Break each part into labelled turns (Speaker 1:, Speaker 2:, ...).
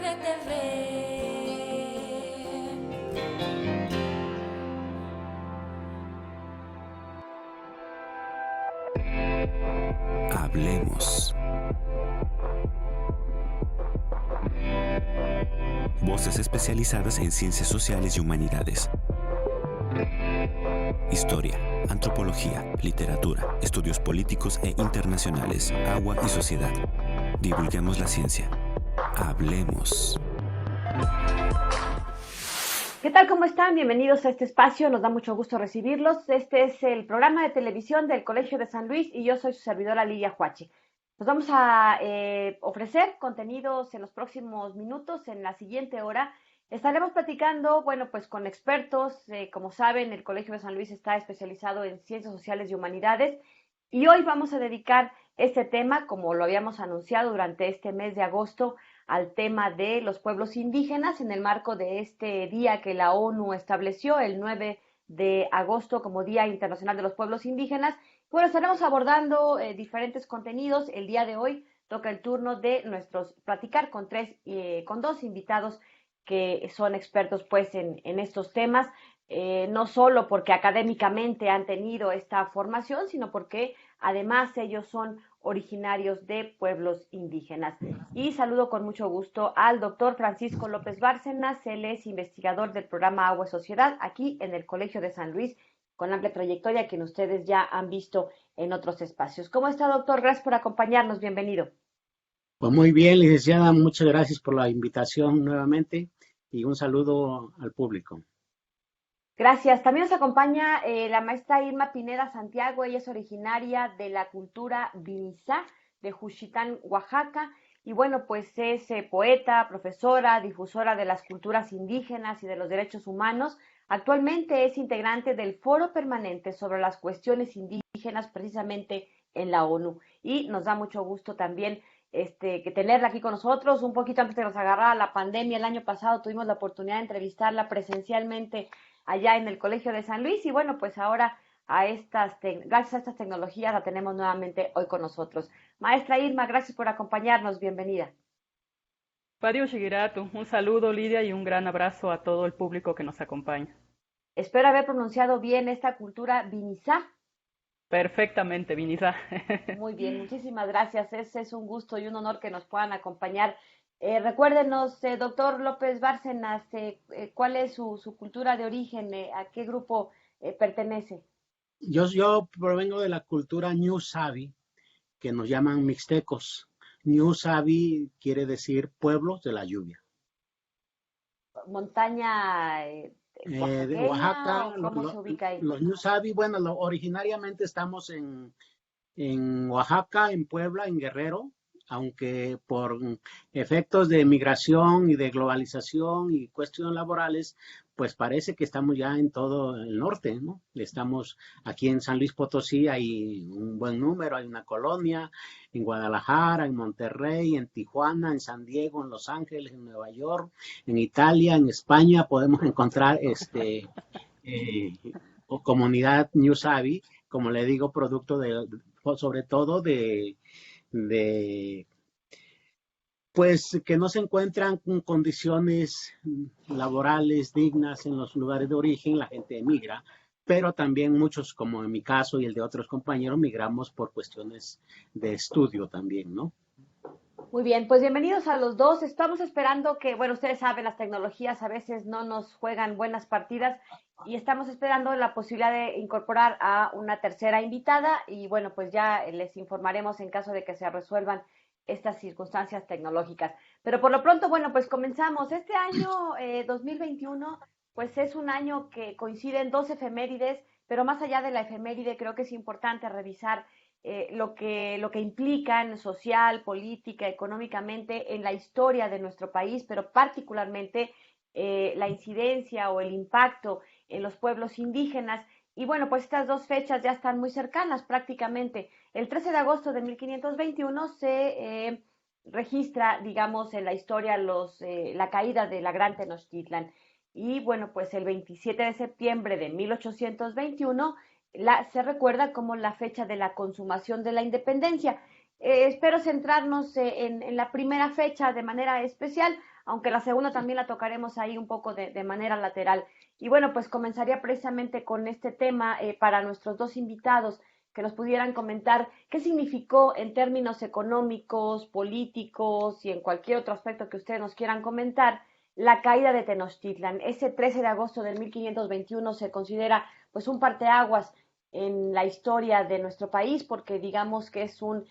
Speaker 1: TV.
Speaker 2: Hablemos. Voces especializadas en ciencias sociales y humanidades. Historia, antropología, literatura, estudios políticos e internacionales, agua y sociedad. Divulguemos la ciencia. Hablemos.
Speaker 3: ¿Qué tal? ¿Cómo están? Bienvenidos a este espacio. Nos da mucho gusto recibirlos. Este es el programa de televisión del Colegio de San Luis y yo soy su servidora Lidia Huachi. Nos vamos a ofrecer contenidos en los próximos minutos. En la siguiente hora estaremos platicando, bueno, pues con expertos. Como saben, el Colegio de San Luis está especializado en ciencias sociales y humanidades y hoy vamos a dedicar este tema, como lo habíamos anunciado durante este mes de agosto, al tema de los pueblos indígenas en el marco de este día que la ONU estableció, el 9 de agosto, como Día Internacional de los Pueblos Indígenas. Bueno, estaremos abordando diferentes contenidos. El día de hoy toca el turno de platicar con dos invitados que son expertos pues en estos temas, no solo porque académicamente han tenido esta formación, sino porque además ellos son originarios de pueblos indígenas. Y saludo con mucho gusto al doctor Francisco López Bárcenas. Él es investigador del programa Agua y Sociedad aquí en el Colegio de San Luis, con amplia trayectoria que ustedes ya han visto en otros espacios. ¿Cómo está, doctor? Gracias por acompañarnos. Bienvenido.
Speaker 4: Pues muy bien, licenciada, muchas gracias por la invitación nuevamente y un saludo al público.
Speaker 3: Gracias. También nos acompaña la maestra Irma Pineda Santiago. Ella es originaria de la cultura Vinizá de Juchitán, Oaxaca. Y bueno, pues es poeta, profesora, difusora de las culturas indígenas y de los derechos humanos. Actualmente es integrante del Foro Permanente sobre las cuestiones indígenas precisamente en la ONU. Y nos da mucho gusto también que tenerla aquí con nosotros. Un poquito antes de que nos agarrara la pandemia, el año pasado tuvimos la oportunidad de entrevistarla presencialmente allá en el Colegio de San Luis y bueno, pues ahora gracias a estas tecnologías la tenemos nuevamente hoy con nosotros. Maestra Irma, gracias por acompañarnos, bienvenida.
Speaker 5: Padio Shigirato, un saludo Lidia y un gran abrazo a todo el público que nos acompaña.
Speaker 3: Espero haber pronunciado bien esta cultura Vinizá.
Speaker 5: Perfectamente, Vinizá.
Speaker 3: Muy bien, muchísimas gracias. Es un gusto y un honor que nos puedan acompañar. Recuérdenos, doctor López Bárcenas, ¿cuál es su cultura de origen? ¿A qué grupo pertenece?
Speaker 4: Yo provengo de la cultura Ñu Sabi, que nos llaman mixtecos. Ñu Sabi quiere decir pueblos de la lluvia.
Speaker 3: ¿Montaña
Speaker 4: De
Speaker 3: oaxaqueña
Speaker 4: Oaxaca,
Speaker 3: o cómo se ubica ahí?
Speaker 4: los Ñu Sabi, bueno, originariamente estamos en Oaxaca, en Puebla, en Guerrero, aunque por efectos de migración y de globalización y cuestiones laborales, pues parece que estamos ya en todo el norte, ¿no? Estamos aquí en San Luis Potosí, hay un buen número, hay una colonia, en Guadalajara, en Monterrey, en Tijuana, en San Diego, en Los Ángeles, en Nueva York, en Italia, en España, podemos encontrar comunidad New Savvy, como le digo, producto sobre todo de pues que no se encuentran con condiciones laborales dignas en los lugares de origen, la gente emigra, pero también muchos, como en mi caso y el de otros compañeros, migramos por cuestiones de estudio también, ¿no?
Speaker 3: Muy bien, pues bienvenidos a los dos. Estamos esperando que, bueno, ustedes saben, las tecnologías a veces no nos juegan buenas partidas y estamos esperando la posibilidad de incorporar a una tercera invitada y bueno, pues ya les informaremos en caso de que se resuelvan estas circunstancias tecnológicas. Pero por lo pronto, bueno, pues comenzamos. Este año 2021, pues es un año que coinciden dos efemérides, pero más allá de la efeméride, creo que es importante revisar lo que implican social, política, económicamente en la historia de nuestro país, pero particularmente la incidencia o el impacto en los pueblos indígenas. Y bueno, pues estas dos fechas ya están muy cercanas prácticamente. El 13 de agosto de 1521 se registra, digamos, en la historia la caída de la Gran Tenochtitlan. Y bueno, pues el 27 de septiembre de 1821 se recuerda como la fecha de la consumación de la independencia. espero centrarnos en la primera fecha de manera especial, aunque la segunda también la tocaremos ahí un poco de manera lateral. Y bueno, pues comenzaría precisamente con este tema para nuestros dos invitados, que nos pudieran comentar qué significó en términos económicos, políticos y en cualquier otro aspecto que ustedes nos quieran comentar la caída de Tenochtitlan. Ese 13 de agosto del 1521 se considera pues un parteaguas en la historia de nuestro país, porque digamos que es un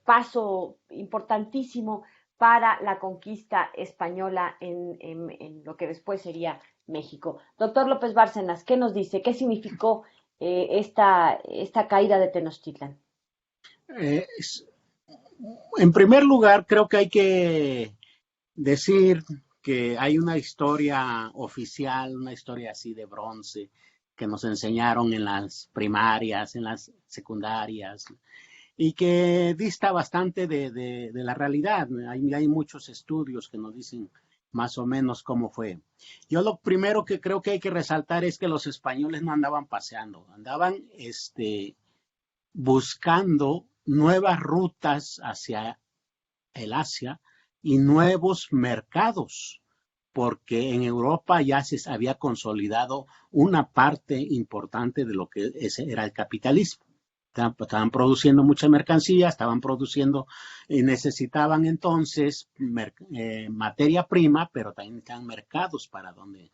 Speaker 3: paso importantísimo para la conquista española en lo que después sería México. Doctor López Bárcenas, ¿qué nos dice? ¿Qué significó esta caída de Tenochtitlan?
Speaker 4: Eh, en primer lugar, creo que hay que decir que hay una historia oficial, una historia así de bronce, que nos enseñaron en las primarias, en las secundarias, y que dista bastante de la realidad. Hay muchos estudios que nos dicen más o menos cómo fue. Yo lo primero que creo que hay que resaltar es que los españoles no andaban paseando, andaban buscando nuevas rutas hacia el Asia y nuevos mercados, porque en Europa ya se había consolidado una parte importante de lo que era el capitalismo. Estaban produciendo mucha mercancía, estaban produciendo y necesitaban entonces materia prima, pero también necesitaban mercados para donde.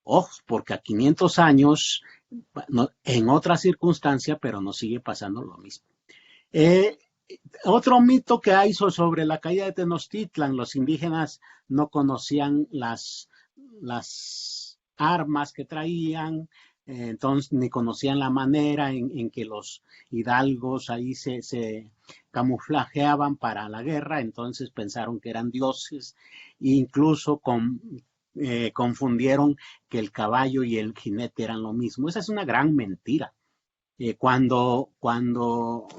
Speaker 4: Ojo, porque a 500 años, en otra circunstancia, pero nos sigue pasando lo mismo. Otro mito que hay sobre la caída de Tenochtitlan: los indígenas no conocían las armas que traían, entonces ni conocían la manera en que los hidalgos ahí se camuflajeaban para la guerra, entonces pensaron que eran dioses e incluso confundieron que el caballo y el jinete eran lo mismo. Esa es una gran mentira. Cuando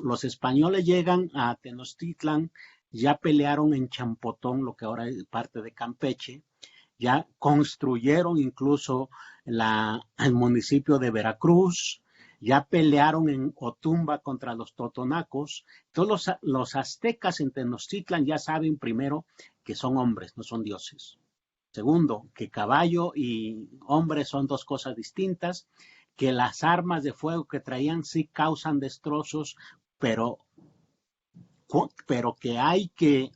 Speaker 4: los españoles llegan a Tenochtitlan, ya pelearon en Champotón, lo que ahora es parte de Campeche, ya construyeron incluso el municipio de Veracruz, ya pelearon en Otumba contra los totonacos. Todos los aztecas en Tenochtitlan ya saben, primero, que son hombres, no son dioses. Segundo, que caballo y hombre son dos cosas distintas, que las armas de fuego que traían sí causan destrozos, pero que hay que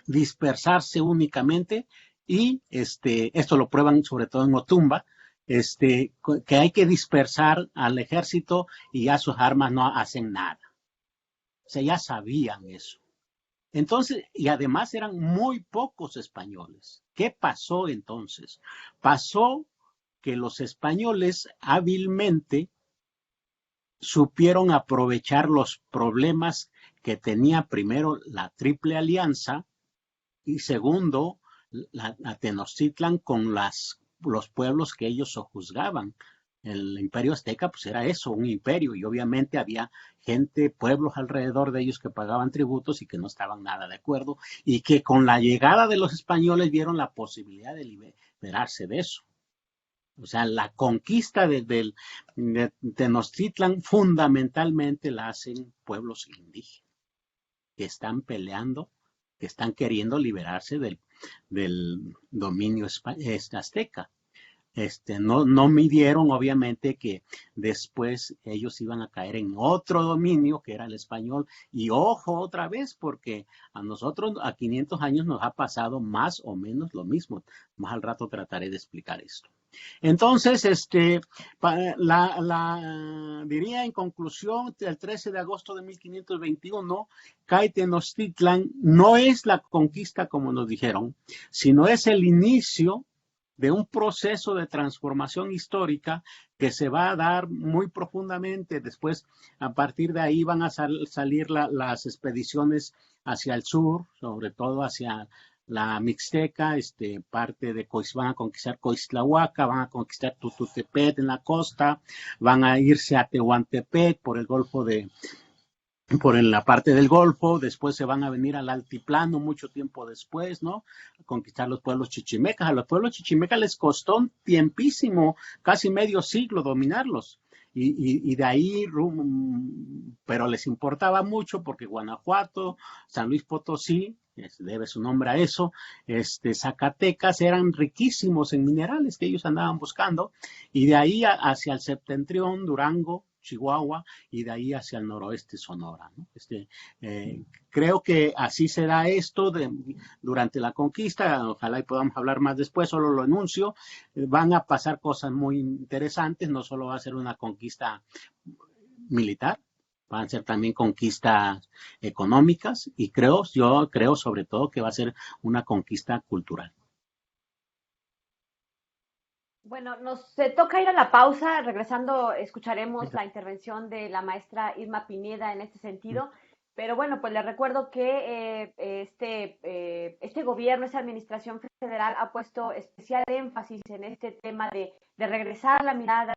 Speaker 4: dispersarse únicamente, y esto lo prueban sobre todo en Otumba, que hay que dispersar al ejército y ya sus armas no hacen nada. O sea, ya sabían eso. Entonces, y además eran muy pocos españoles. ¿Qué pasó entonces? Pasó que los españoles hábilmente supieron aprovechar los problemas que tenía, primero, la Triple Alianza, y segundo, la Tenochtitlan con los pueblos que ellos sojuzgaban. El imperio azteca pues era eso, un imperio, y obviamente había pueblos alrededor de ellos que pagaban tributos y que no estaban nada de acuerdo, y que con la llegada de los españoles vieron la posibilidad de liberarse de eso. O sea, la conquista de Tenochtitlan fundamentalmente la hacen pueblos indígenas que están peleando, que están queriendo liberarse del dominio azteca. No midieron obviamente que después ellos iban a caer en otro dominio que era el español, y ojo otra vez, porque a nosotros a 500 años nos ha pasado más o menos lo mismo. Más al rato trataré de explicar esto. Entonces, diría en conclusión, el 13 de agosto de 1521 cae Tenochtitlan. No es la conquista como nos dijeron, sino es el inicio de un proceso de transformación histórica que se va a dar muy profundamente. Después, a partir de ahí van a salir las expediciones hacia el sur, sobre todo hacia la Mixteca, parte de van a conquistar Coixtlahuaca, van a conquistar Tututepec en la costa, van a irse a Tehuantepec por la parte del Golfo, después se van a venir al altiplano mucho tiempo después, ¿no? A conquistar los pueblos chichimecas. A los pueblos chichimecas les costó un tiempísimo, casi medio siglo dominarlos. y de ahí, pero les importaba mucho porque Guanajuato, San Luis Potosí, debe su nombre a eso, Zacatecas eran riquísimos en minerales que ellos andaban buscando, y de ahí hacia el septentrión, Durango, Chihuahua, y de ahí hacia el noroeste Sonora, ¿no? Creo que así será esto durante la conquista, ojalá y podamos hablar más después, solo lo anuncio, van a pasar cosas muy interesantes, no solo va a ser una conquista militar, van a ser también conquistas económicas, y yo creo sobre todo que va a ser una conquista cultural.
Speaker 3: Bueno, nos toca ir a la pausa. Regresando, escucharemos la intervención de la maestra Irma Pineda en este sentido. Pero bueno, pues les recuerdo que este gobierno, esta administración federal ha puesto especial énfasis en este tema de regresar la mirada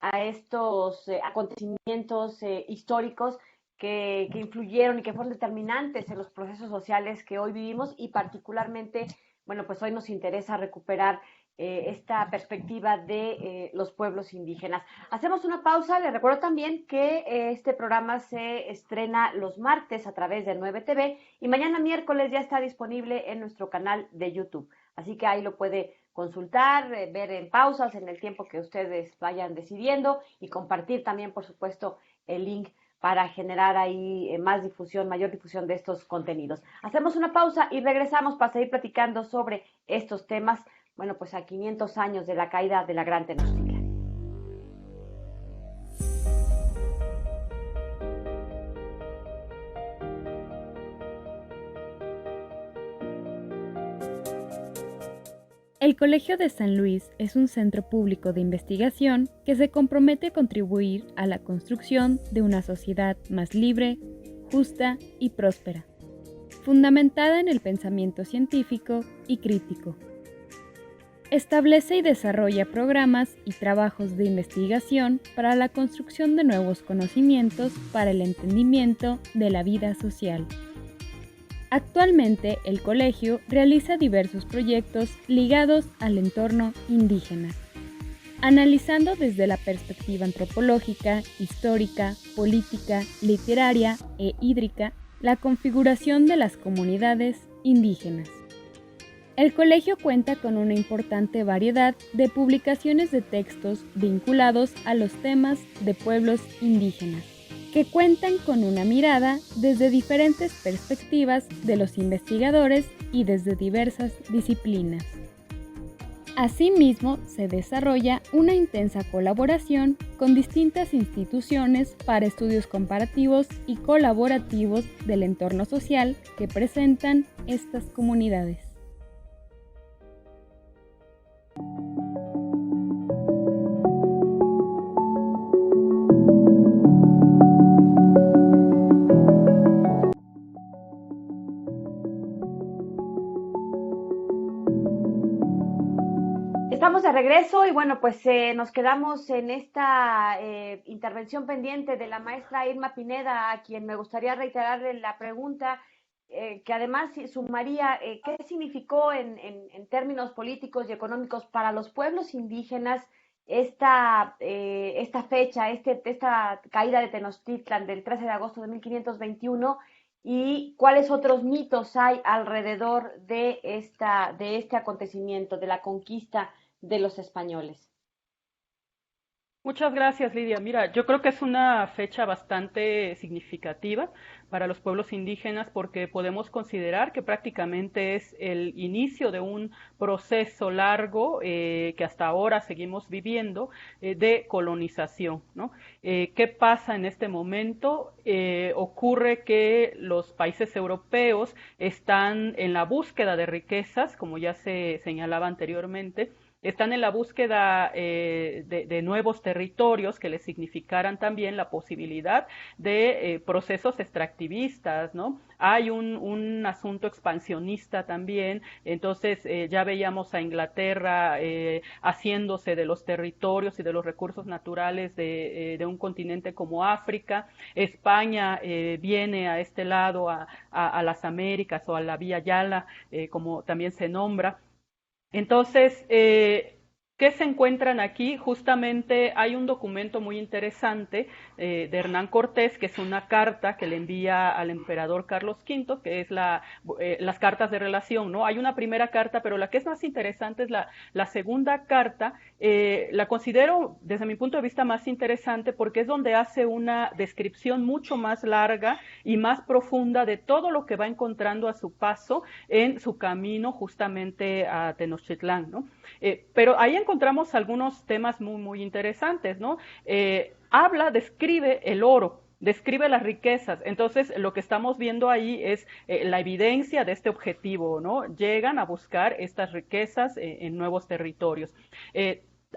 Speaker 3: a estos acontecimientos históricos que influyeron y que fueron determinantes en los procesos sociales que hoy vivimos, y particularmente, bueno, pues hoy nos interesa recuperar esta perspectiva de los pueblos indígenas. Hacemos una pausa. Les recuerdo también que este programa se estrena los martes a través de 9TV, y mañana miércoles ya está disponible en nuestro canal de YouTube. Así que ahí lo puede consultar, ver en pausas, en el tiempo que ustedes vayan decidiendo, y compartir también, por supuesto, el link para generar ahí más difusión, mayor difusión de estos contenidos. Hacemos una pausa y regresamos para seguir platicando sobre estos temas. Bueno, pues a 500 años de la caída de la Gran Tenochtitlan.
Speaker 1: El Colegio de San Luis es un centro público de investigación que se compromete a contribuir a la construcción de una sociedad más libre, justa y próspera, fundamentada en el pensamiento científico y crítico. Establece y desarrolla programas y trabajos de investigación para la construcción de nuevos conocimientos para el entendimiento de la vida social. Actualmente, el colegio realiza diversos proyectos ligados al entorno indígena, analizando desde la perspectiva antropológica, histórica, política, literaria e hídrica la configuración de las comunidades indígenas. El colegio cuenta con una importante variedad de publicaciones de textos vinculados a los temas de pueblos indígenas, que cuentan con una mirada desde diferentes perspectivas de los investigadores y desde diversas disciplinas. Asimismo, se desarrolla una intensa colaboración con distintas instituciones para estudios comparativos y colaborativos del entorno social que presentan estas comunidades.
Speaker 3: Estamos de regreso y bueno, pues nos quedamos en esta intervención pendiente de la maestra Irma Pineda, a quien me gustaría reiterarle la pregunta que además sumaría qué significó en términos políticos y económicos para los pueblos indígenas esta fecha, esta caída de Tenochtitlan del 13 de agosto de 1521, y cuáles otros mitos hay alrededor de este acontecimiento, de la conquista de los españoles.
Speaker 5: Muchas gracias, Lidia. Mira, yo creo que es una fecha bastante significativa para los pueblos indígenas porque podemos considerar que prácticamente es el inicio de un proceso largo que hasta ahora seguimos viviendo de colonización, ¿no? ¿Qué pasa en este momento? Ocurre que los países europeos están en la búsqueda de riquezas, como ya se señalaba anteriormente, están en la búsqueda de nuevos territorios que les significaran también la posibilidad de procesos extractivistas, ¿no? Hay un asunto expansionista también, entonces ya veíamos a Inglaterra haciéndose de los territorios y de los recursos naturales de un continente como África. España viene a este lado, a las Américas o a la Vía Yala, como también se nombra. Entonces, ¿Qué se encuentran aquí? Justamente hay un documento muy interesante de Hernán Cortés, que es una carta que le envía al emperador Carlos V, que es las cartas de relación, ¿no? Hay una primera carta, pero la que es más interesante es la segunda carta. La considero, desde mi punto de vista, más interesante porque es donde hace una descripción mucho más larga y más profunda de todo lo que va encontrando a su paso en su camino justamente a Tenochtitlán, ¿no? Pero ahí encontramos algunos temas muy, muy interesantes, ¿no? Describe el oro, describe las riquezas. Entonces, lo que estamos viendo ahí es la evidencia de este objetivo, ¿no? Llegan a buscar estas riquezas en nuevos territorios.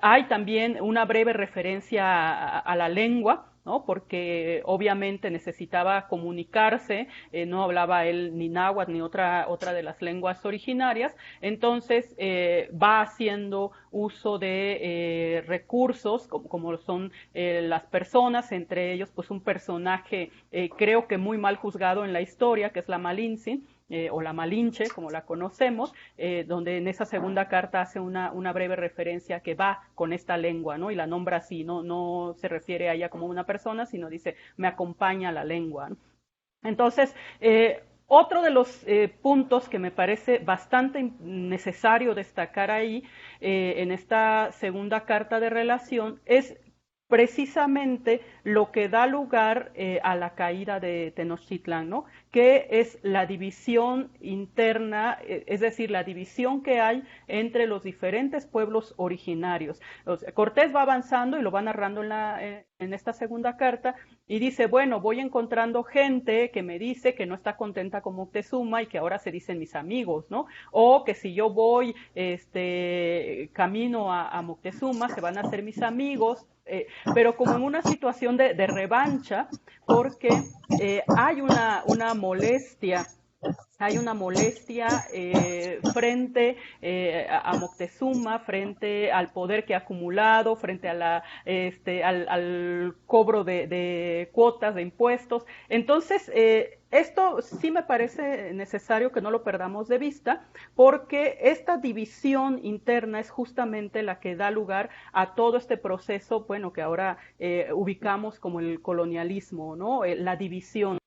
Speaker 5: Hay también una breve referencia a la lengua, ¿no? Porque obviamente necesitaba comunicarse, no hablaba él ni náhuatl ni otra de las lenguas originarias, entonces va haciendo uso de recursos como son las personas, entre ellos pues un personaje creo que muy mal juzgado en la historia, que es la Malintzin, o la Malinche, como la conocemos, donde en esa segunda carta hace una breve referencia que va con esta lengua, ¿no? Y la nombra así, no se refiere a ella como una persona, sino dice, me acompaña la lengua, ¿no? Entonces, otro de los puntos que me parece bastante necesario destacar ahí, en esta segunda carta de relación, es precisamente lo que da lugar a la caída de Tenochtitlán, ¿no? Que es la división interna, es decir, la división que hay entre los diferentes pueblos originarios. Cortés va avanzando y lo va narrando en esta segunda carta y dice, bueno, voy encontrando gente que me dice que no está contenta con Moctezuma y que ahora se dicen mis amigos, ¿no? O que si yo voy camino a Moctezuma se van a hacer mis amigos, pero como en una situación de revancha, porque hay una molestia frente a Moctezuma, frente al poder que ha acumulado, frente a al cobro de cuotas, de impuestos. Entonces, esto sí me parece necesario que no lo perdamos de vista, porque esta división interna es justamente la que da lugar a todo este proceso, bueno, que ahora ubicamos como el colonialismo, ¿no? La división.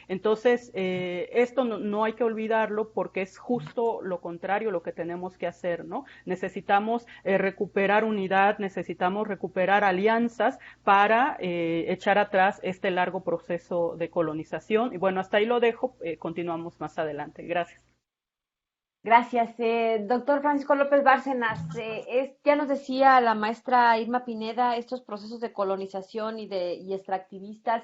Speaker 5: Entonces, esto no hay que olvidarlo porque es justo lo contrario lo que tenemos que hacer, ¿no? Necesitamos recuperar unidad, necesitamos recuperar alianzas para echar atrás este largo proceso de colonización. Y bueno, hasta ahí lo dejo, continuamos más adelante. Gracias.
Speaker 3: Gracias. Doctor Francisco López Bárcenas, ya nos decía la maestra Irma Pineda estos procesos de colonización y extractivistas.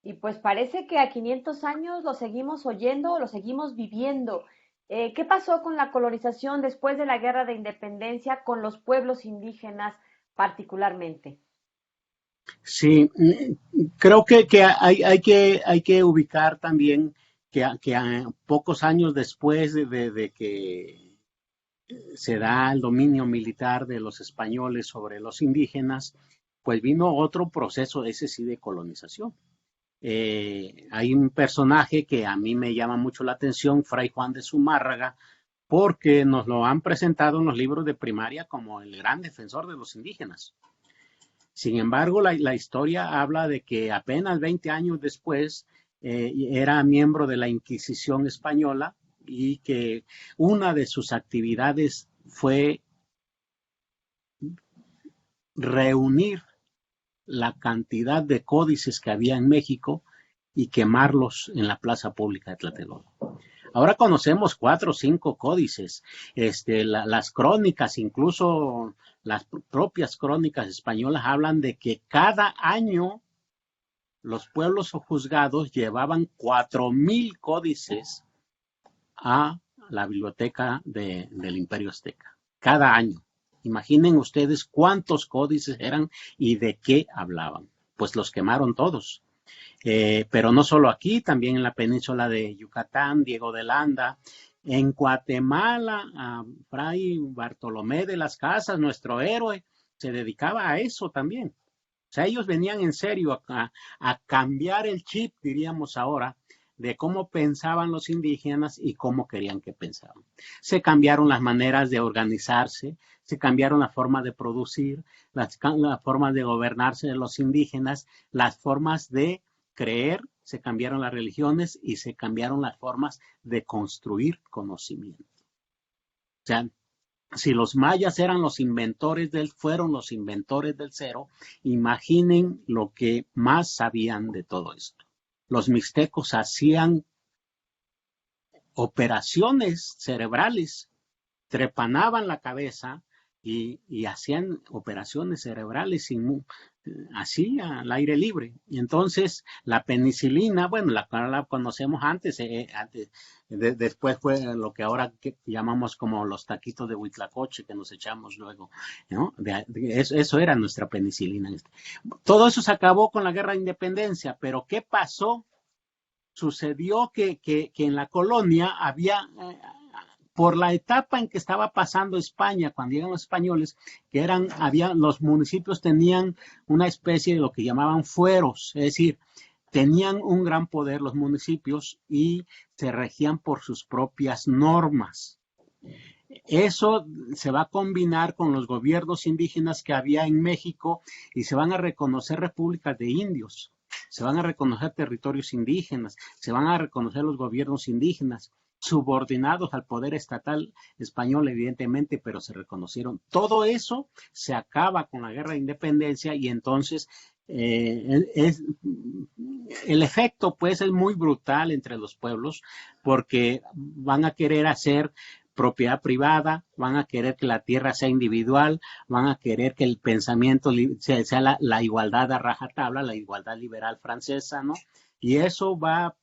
Speaker 3: Y pues parece que a 500 años lo seguimos oyendo, lo seguimos viviendo. ¿Qué pasó con la colonización después de la Guerra de Independencia con los pueblos indígenas particularmente?
Speaker 4: Sí, creo que hay que ubicar también que a pocos años después de que se da el dominio militar de los españoles sobre los indígenas, pues vino otro proceso, ese sí, de colonización. Hay un personaje que a mí me llama mucho la atención, Fray Juan de Zumárraga, porque nos lo han presentado en los libros de primaria como el gran defensor de los indígenas. Sin embargo, la historia habla de que apenas 20 años después era miembro de la Inquisición española y que una de sus actividades fue reunir la cantidad de códices que había en México y quemarlos en la plaza pública de Tlatelolco. Ahora conocemos 4 o 5 códices, las crónicas, incluso las propias crónicas españolas hablan de que cada año los pueblos juzgados llevaban 4,000 códices a la biblioteca del Imperio Azteca, cada año. Imaginen ustedes cuántos códices eran y de qué hablaban. Pues los quemaron todos. Pero no solo aquí, también en la península de Yucatán, Diego de Landa, en Guatemala, a Fray Bartolomé de las Casas, nuestro héroe, se dedicaba a eso también. O sea, ellos venían en serio a cambiar el chip, diríamos ahora, de cómo pensaban los indígenas y cómo querían que pensaban. Se cambiaron las maneras de organizarse, se cambiaron la forma de producir, la forma de gobernarse de los indígenas, las formas de creer, se cambiaron las religiones y se cambiaron las formas de construir conocimiento. O sea, si los mayas fueron los inventores del cero, imaginen lo que más sabían de todo esto. Los mixtecos hacían operaciones cerebrales, trepanaban la cabeza y hacían operaciones cerebrales así al aire libre. Y entonces la penicilina, bueno, la conocemos antes, después fue lo que ahora llamamos como los taquitos de huitlacoche que nos echamos luego, ¿no? Eso era nuestra penicilina. Todo eso se acabó con la guerra de independencia, pero ¿qué pasó? Sucedió que en la colonia había... por la etapa en que estaba pasando España, cuando llegan los españoles, los municipios tenían una especie de lo que llamaban fueros, es decir, tenían un gran poder los municipios y se regían por sus propias normas. Eso se va a combinar con los gobiernos indígenas que había en México y se van a reconocer repúblicas de indios, se van a reconocer territorios indígenas, se van a reconocer los gobiernos indígenas, subordinados al poder estatal español, evidentemente, pero se reconocieron. Todo eso se acaba con la guerra de independencia y entonces el efecto pues es muy brutal entre los pueblos porque van a querer hacer propiedad privada, van a querer que la tierra sea individual, van a querer que el pensamiento sea la igualdad a rajatabla, la igualdad liberal francesa, ¿no? Y eso va a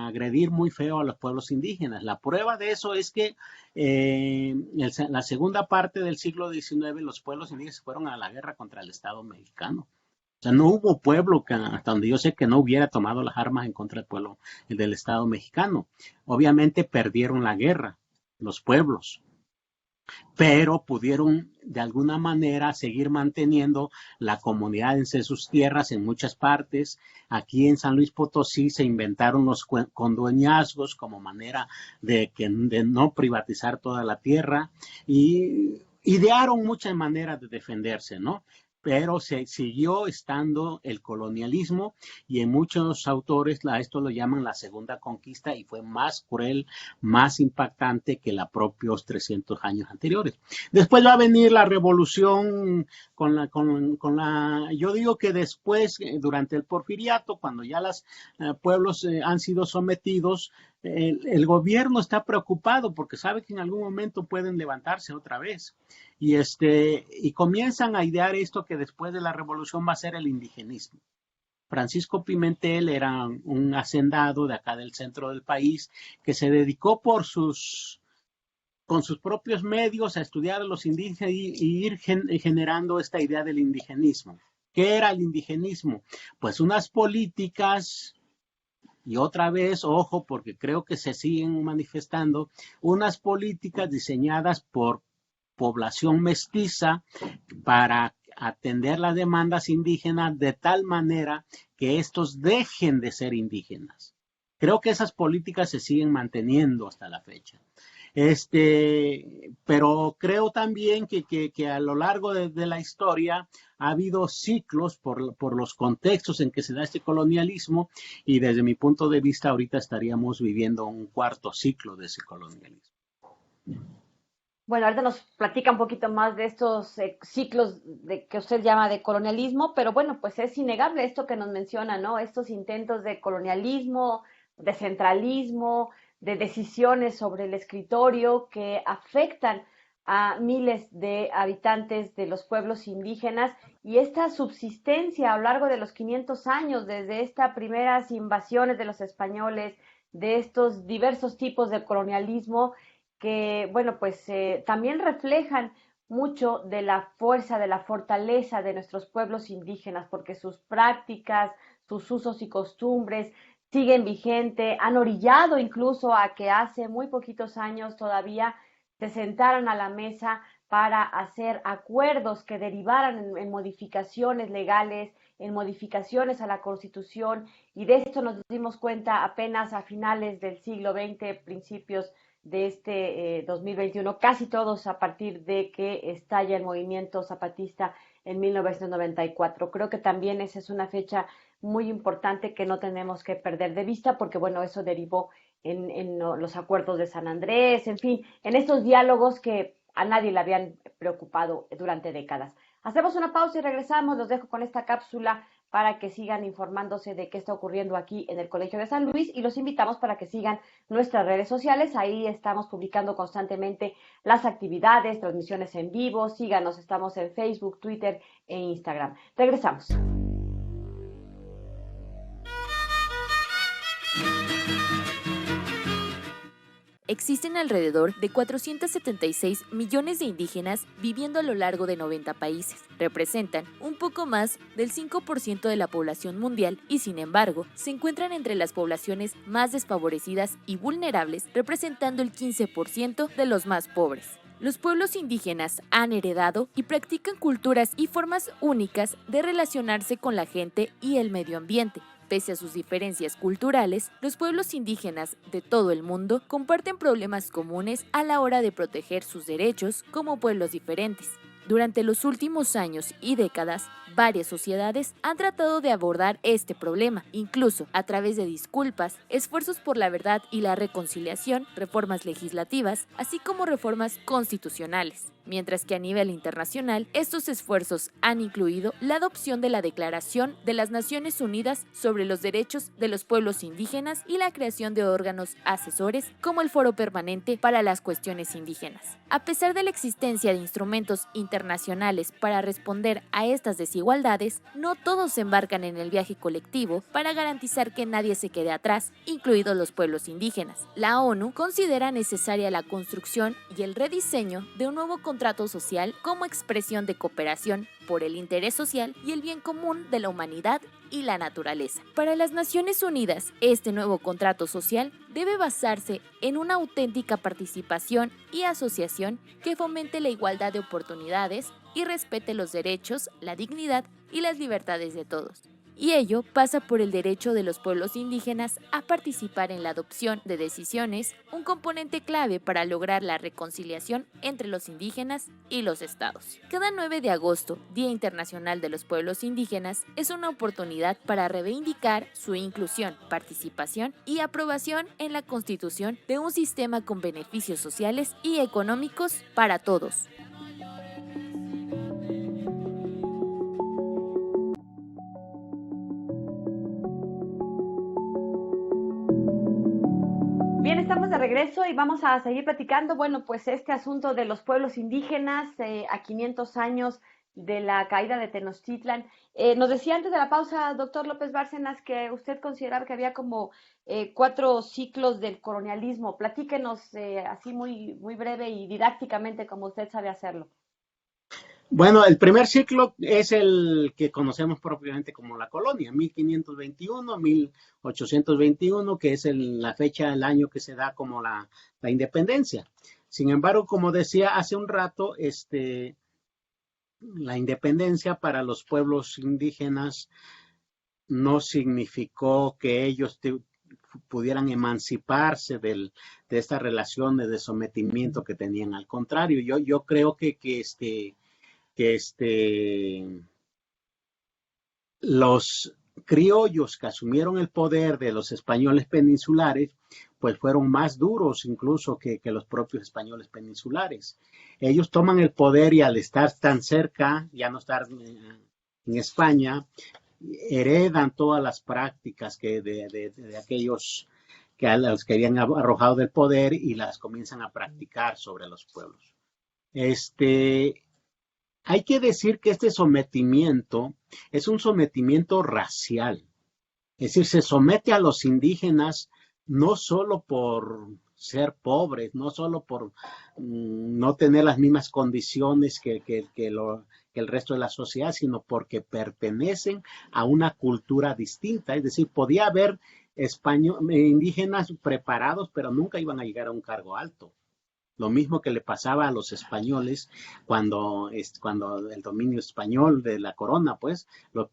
Speaker 4: agredir muy feo a los pueblos indígenas. La prueba de eso es que la segunda parte del siglo XIX los pueblos indígenas fueron a la guerra contra el Estado mexicano. O sea, no hubo pueblo hasta donde yo sé que no hubiera tomado las armas en contra del pueblo del Estado mexicano. Obviamente perdieron la guerra los pueblos, pero pudieron de alguna manera seguir manteniendo la comunidad en sus tierras en muchas partes. Aquí en San Luis Potosí se inventaron los condueñazgos como manera de no privatizar toda la tierra y idearon muchas maneras de defenderse, ¿no? Pero se siguió estando el colonialismo y en muchos autores esto lo llaman la segunda conquista y fue más cruel, más impactante que los propios 300 años anteriores. Después va a venir la revolución yo digo que después, durante el porfiriato, cuando ya los pueblos han sido sometidos, el gobierno está preocupado porque sabe que en algún momento pueden levantarse otra vez y comienzan a idear esto que después de la revolución va a ser el indigenismo. Francisco Pimentel era un hacendado de acá del centro del país que se dedicó con sus propios medios a estudiar a los indígenas y ir generando esta idea del indigenismo. ¿Qué era el indigenismo? Pues unas políticas. Y otra vez, ojo, porque creo que se siguen manifestando unas políticas diseñadas por población mestiza para atender las demandas indígenas de tal manera que estos dejen de ser indígenas. Creo que esas políticas se siguen manteniendo hasta la fecha. Pero creo también que a lo largo de la historia ha habido ciclos por los contextos en que se da este colonialismo y desde mi punto de vista ahorita estaríamos viviendo un cuarto ciclo de ese colonialismo.
Speaker 3: Bueno, ahorita nos platica un poquito más de estos ciclos que usted llama de colonialismo, pero bueno, pues es innegable esto que nos menciona, ¿no? Estos intentos de colonialismo, de centralismo, de decisiones sobre el escritorio que afectan a miles de habitantes de los pueblos indígenas y esta subsistencia a lo largo de los 500 años, desde estas primeras invasiones de los españoles, de estos diversos tipos de colonialismo que, bueno, pues también reflejan mucho de la fuerza, de la fortaleza de nuestros pueblos indígenas, porque sus prácticas, sus usos y costumbres siguen vigentes, han orillado incluso a que hace muy poquitos años todavía se sentaran a la mesa para hacer acuerdos que derivaran en modificaciones legales en modificaciones a la Constitución, y de esto nos dimos cuenta apenas a finales del siglo XX, principios de este 2021, casi todos a partir de que estalla el movimiento zapatista en 1994. Creo que también esa es una fecha muy importante que no tenemos que perder de vista, porque bueno, eso derivó en los acuerdos de San Andrés, en fin, en estos diálogos que a nadie le habían preocupado durante décadas. Hacemos una pausa y regresamos. Los dejo con esta cápsula para que sigan informándose de qué está ocurriendo aquí en el Colegio de San Luis, y los invitamos para que sigan nuestras redes sociales. Ahí estamos publicando constantemente las actividades, transmisiones en vivo. Síganos, estamos en Facebook, Twitter e Instagram. Regresamos.
Speaker 6: Existen alrededor de 476 millones de indígenas viviendo a lo largo de 90 países. Representan un poco más del 5% de la población mundial y, sin embargo, se encuentran entre las poblaciones más desfavorecidas y vulnerables, representando el 15% de los más pobres. Los pueblos indígenas han heredado y practican culturas y formas únicas de relacionarse con la gente y el medio ambiente. Pese a sus diferencias culturales, los pueblos indígenas de todo el mundo comparten problemas comunes a la hora de proteger sus derechos como pueblos diferentes. Durante los últimos años y décadas, varias sociedades han tratado de abordar este problema, incluso a través de disculpas, esfuerzos por la verdad y la reconciliación, reformas legislativas, así como reformas constitucionales. Mientras que a nivel internacional, estos esfuerzos han incluido la adopción de la Declaración de las Naciones Unidas sobre los Derechos de los Pueblos Indígenas y la creación de órganos asesores como el Foro Permanente para las Cuestiones Indígenas. A pesar de la existencia de instrumentos internacionales para responder a estas desigualdades, no todos se embarcan en el viaje colectivo para garantizar que nadie se quede atrás, incluidos los pueblos indígenas. La ONU considera necesaria la construcción y el rediseño de un nuevo contrato social como expresión de cooperación por el interés social y el bien común de la humanidad y la naturaleza. Para las Naciones Unidas, este nuevo contrato social debe basarse en una auténtica participación y asociación que fomente la igualdad de oportunidades y respete los derechos, la dignidad y las libertades de todos. Y ello pasa por el derecho de los pueblos indígenas a participar en la adopción de decisiones, un componente clave para lograr la reconciliación entre los indígenas y los estados. Cada 9 de agosto, Día Internacional de los Pueblos Indígenas, es una oportunidad para reivindicar su inclusión, participación y aprobación en la Constitución de un sistema con beneficios sociales y económicos para todos.
Speaker 3: Bien, estamos de regreso y vamos a seguir platicando. Bueno, pues este asunto de los pueblos indígenas a 500 años de la caída de Tenochtitlan. Nos decía antes de la pausa, doctor López Bárcenas, que usted consideraba que había como 4 ciclos del colonialismo. Platíquenos así muy breve y didácticamente, como usted sabe hacerlo.
Speaker 4: Bueno, el primer ciclo es el que conocemos propiamente como la colonia, 1521, 1821, que es la fecha del año que se da como la independencia. Sin embargo, como decía hace un rato, la independencia para los pueblos indígenas no significó que ellos pudieran emanciparse de esta relación de sometimiento que tenían. Al contrario, yo creo que los criollos que asumieron el poder de los españoles peninsulares, pues fueron más duros incluso que los propios españoles peninsulares. Ellos toman el poder y al estar tan cerca, ya no estar en España, heredan todas las prácticas que de aquellos que a los que habían arrojado del poder y las comienzan a practicar sobre los pueblos. Hay que decir que este sometimiento es un sometimiento racial. Es decir, se somete a los indígenas no solo por ser pobres, no solo por no tener las mismas condiciones que el resto de la sociedad, sino porque pertenecen a una cultura distinta. Es decir, podía haber indígenas preparados, pero nunca iban a llegar a un cargo alto. Lo mismo que le pasaba a los españoles cuando el dominio español de la corona, pues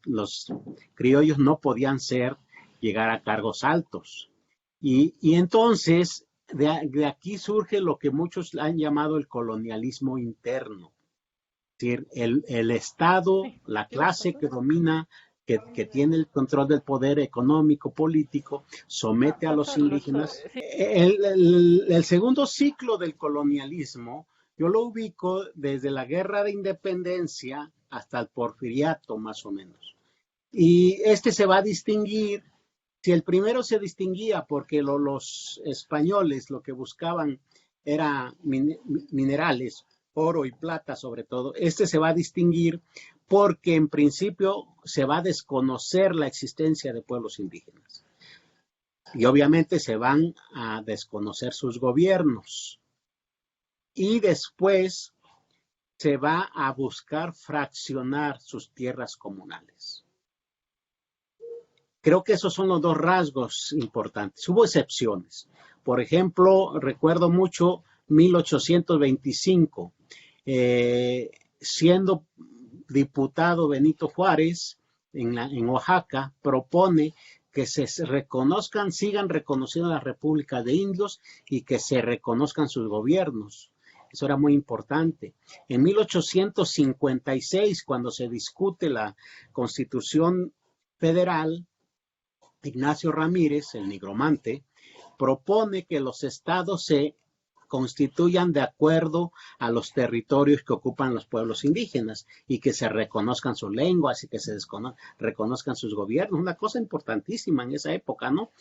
Speaker 4: los criollos no podían llegar a cargos altos. Y entonces de aquí surge lo que muchos han llamado el colonialismo interno. Es decir, el Estado, la clase que domina, que tiene el control del poder económico, político, somete a los indígenas. El segundo ciclo del colonialismo, yo lo ubico desde la Guerra de Independencia hasta el Porfiriato, más o menos. Y este se va a distinguir, si el primero se distinguía porque los españoles lo que buscaban era minerales, oro y plata sobre todo, este se va a distinguir porque en principio se va a desconocer la existencia de pueblos indígenas. Y obviamente se van a desconocer sus gobiernos. Y después se va a buscar fraccionar sus tierras comunales. Creo que esos son los dos rasgos importantes. Hubo excepciones. Por ejemplo, recuerdo mucho 1825, siendo diputado Benito Juárez en Oaxaca, propone que se reconozcan, sigan reconociendo las repúblicas de indios y que se reconozcan sus gobiernos. Eso era muy importante. En 1856, cuando se discute la Constitución Federal, Ignacio Ramírez, el nigromante, propone que los estados se constituyan de acuerdo a los territorios que ocupan los pueblos indígenas y que se reconozcan sus lenguas y que se reconozcan sus gobiernos. Una cosa importantísima en esa época, ¿no?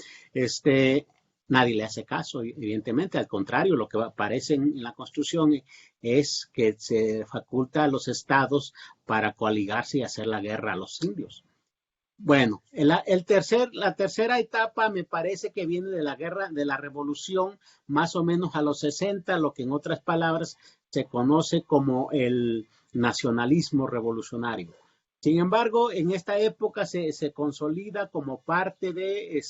Speaker 4: Nadie le hace caso, evidentemente. Al contrario, lo que aparece en la Constitución es que se faculta a los estados para coaligarse y hacer la guerra a los indios. Bueno, la tercera etapa me parece que viene de la guerra, de la revolución, más o menos a los 60, lo que en otras palabras se conoce como el nacionalismo revolucionario. Sin embargo, en esta época se consolida como parte de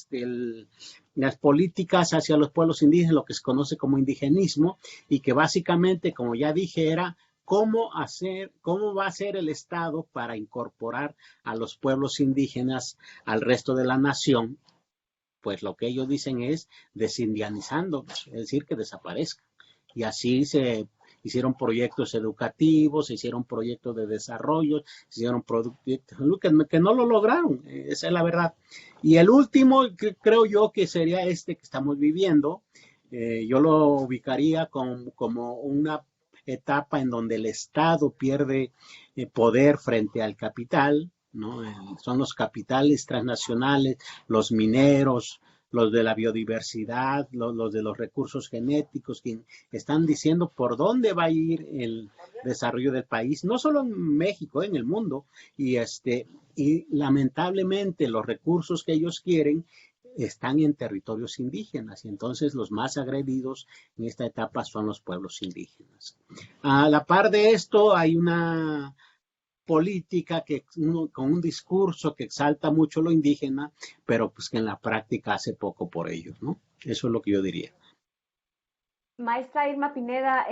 Speaker 4: las políticas hacia los pueblos indígenas, lo que se conoce como indigenismo, y que básicamente, como ya dije, era cómo va a ser el Estado para incorporar a los pueblos indígenas al resto de la nación. Pues lo que ellos dicen es desindianizando, es decir, que desaparezcan. Y así se hicieron proyectos educativos, se hicieron proyectos de desarrollo, se hicieron proyectos que no lo lograron, esa es la verdad. Y el último, creo yo que sería que estamos viviendo, yo lo ubicaría como una etapa en donde el Estado pierde poder frente al capital, ¿no? Son los capitales transnacionales, los mineros, los de la biodiversidad, los de los recursos genéticos, que están diciendo por dónde va a ir el desarrollo del país, no solo en México, en el mundo, y lamentablemente los recursos que ellos quieren están en territorios indígenas y entonces los más agredidos en esta etapa son los pueblos indígenas. A la par de esto hay una política con un discurso que exalta mucho lo indígena, pero pues que en la práctica hace poco por ellos, ¿no? Eso es lo que yo diría.
Speaker 3: Maestra Irma Pineda,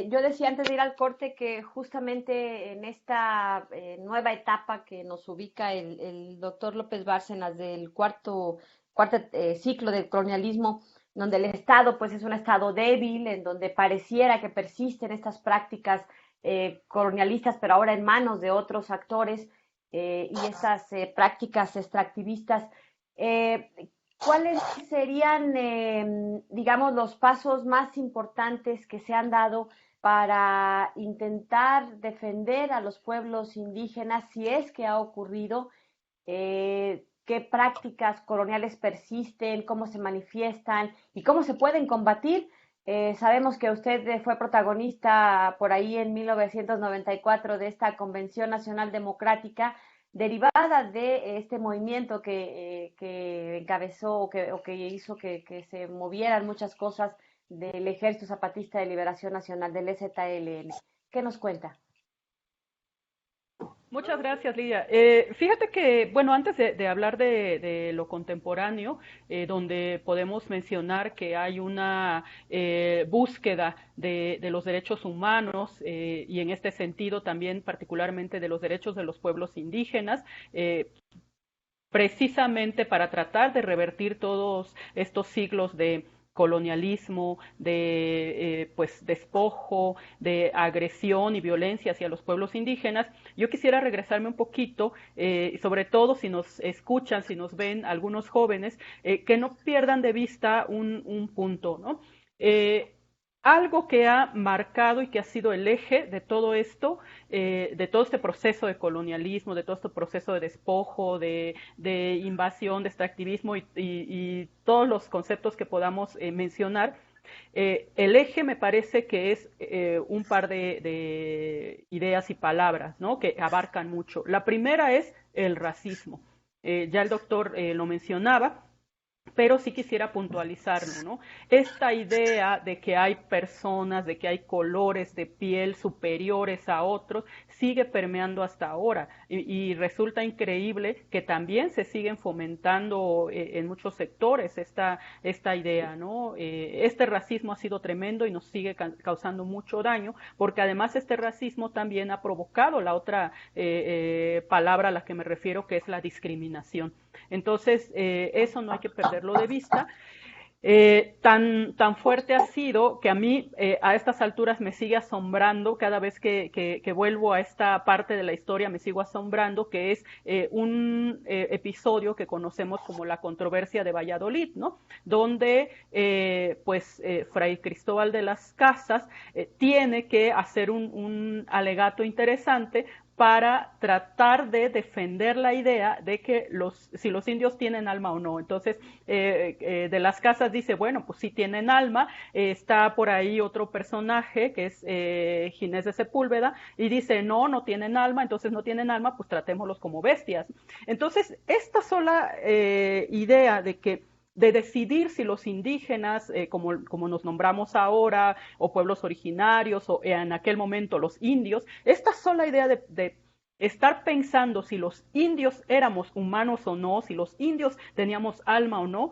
Speaker 3: yo decía antes de ir al corte que justamente en esta nueva etapa que nos ubica el doctor López Bárcenas del cuarto ciclo del colonialismo, donde el Estado pues es un Estado débil, en donde pareciera que persisten estas prácticas colonialistas, pero ahora en manos de otros actores y estas prácticas extractivistas. ¿Cuáles serían, digamos, los pasos más importantes que se han dado para intentar defender a los pueblos indígenas, si es que ha ocurrido? ¿Qué prácticas coloniales persisten? ¿Cómo se manifiestan? ¿Y cómo se pueden combatir? Sabemos que usted fue protagonista por ahí en 1994 de esta Convención Nacional Democrática, derivada de este movimiento que encabezó o que hizo que se movieran muchas cosas del Ejército Zapatista de Liberación Nacional, del EZLN. ¿Qué nos cuenta?
Speaker 5: Muchas gracias, Lidia. Fíjate que, bueno, antes de hablar de lo contemporáneo, donde podemos mencionar que hay una búsqueda de los derechos humanos y en este sentido también particularmente de los derechos de los pueblos indígenas, precisamente para tratar de revertir todos estos siglos de colonialismo, de pues despojo, de agresión y violencia hacia los pueblos indígenas. Yo quisiera regresarme un poquito, sobre todo si nos escuchan, si nos ven algunos jóvenes, que no pierdan de vista un punto, ¿no? Algo que ha marcado y que ha sido el eje de todo esto, de todo este proceso de colonialismo, de todo este proceso de despojo, de invasión, de extractivismo y todos los conceptos que podamos mencionar, el eje me parece que es un par de ideas y palabras, ¿no? Que abarcan mucho. La primera es el racismo. Ya el doctor lo mencionaba, pero sí quisiera puntualizarlo, ¿no? Esta idea de que hay personas, de que hay colores de piel superiores a otros, sigue permeando hasta ahora y resulta increíble que también se siguen fomentando en muchos sectores esta idea, ¿no? Este racismo ha sido tremendo y nos sigue causando mucho daño, porque además este racismo también ha provocado la otra palabra a la que me refiero, que es la discriminación. Entonces, eso no hay que perderlo de vista. Tan fuerte ha sido que a mí a estas alturas me sigue asombrando cada vez que vuelvo a esta parte de la historia, me sigo asombrando, que es un episodio que conocemos como la controversia de Valladolid, ¿no? Donde Fray Cristóbal de las Casas tiene que hacer un alegato interesante para tratar de defender la idea de que si los indios tienen alma o no. Entonces, de las Casas dice, bueno, pues sí tienen alma. Está por ahí otro personaje que es Ginés de Sepúlveda y dice, no tienen alma, entonces no tienen alma, pues tratémoslos como bestias. Entonces, esta sola idea de decidir si los indígenas, como nos nombramos ahora, o pueblos originarios, o en aquel momento los indios, esta sola idea de estar pensando si los indios éramos humanos o no, si los indios teníamos alma o no,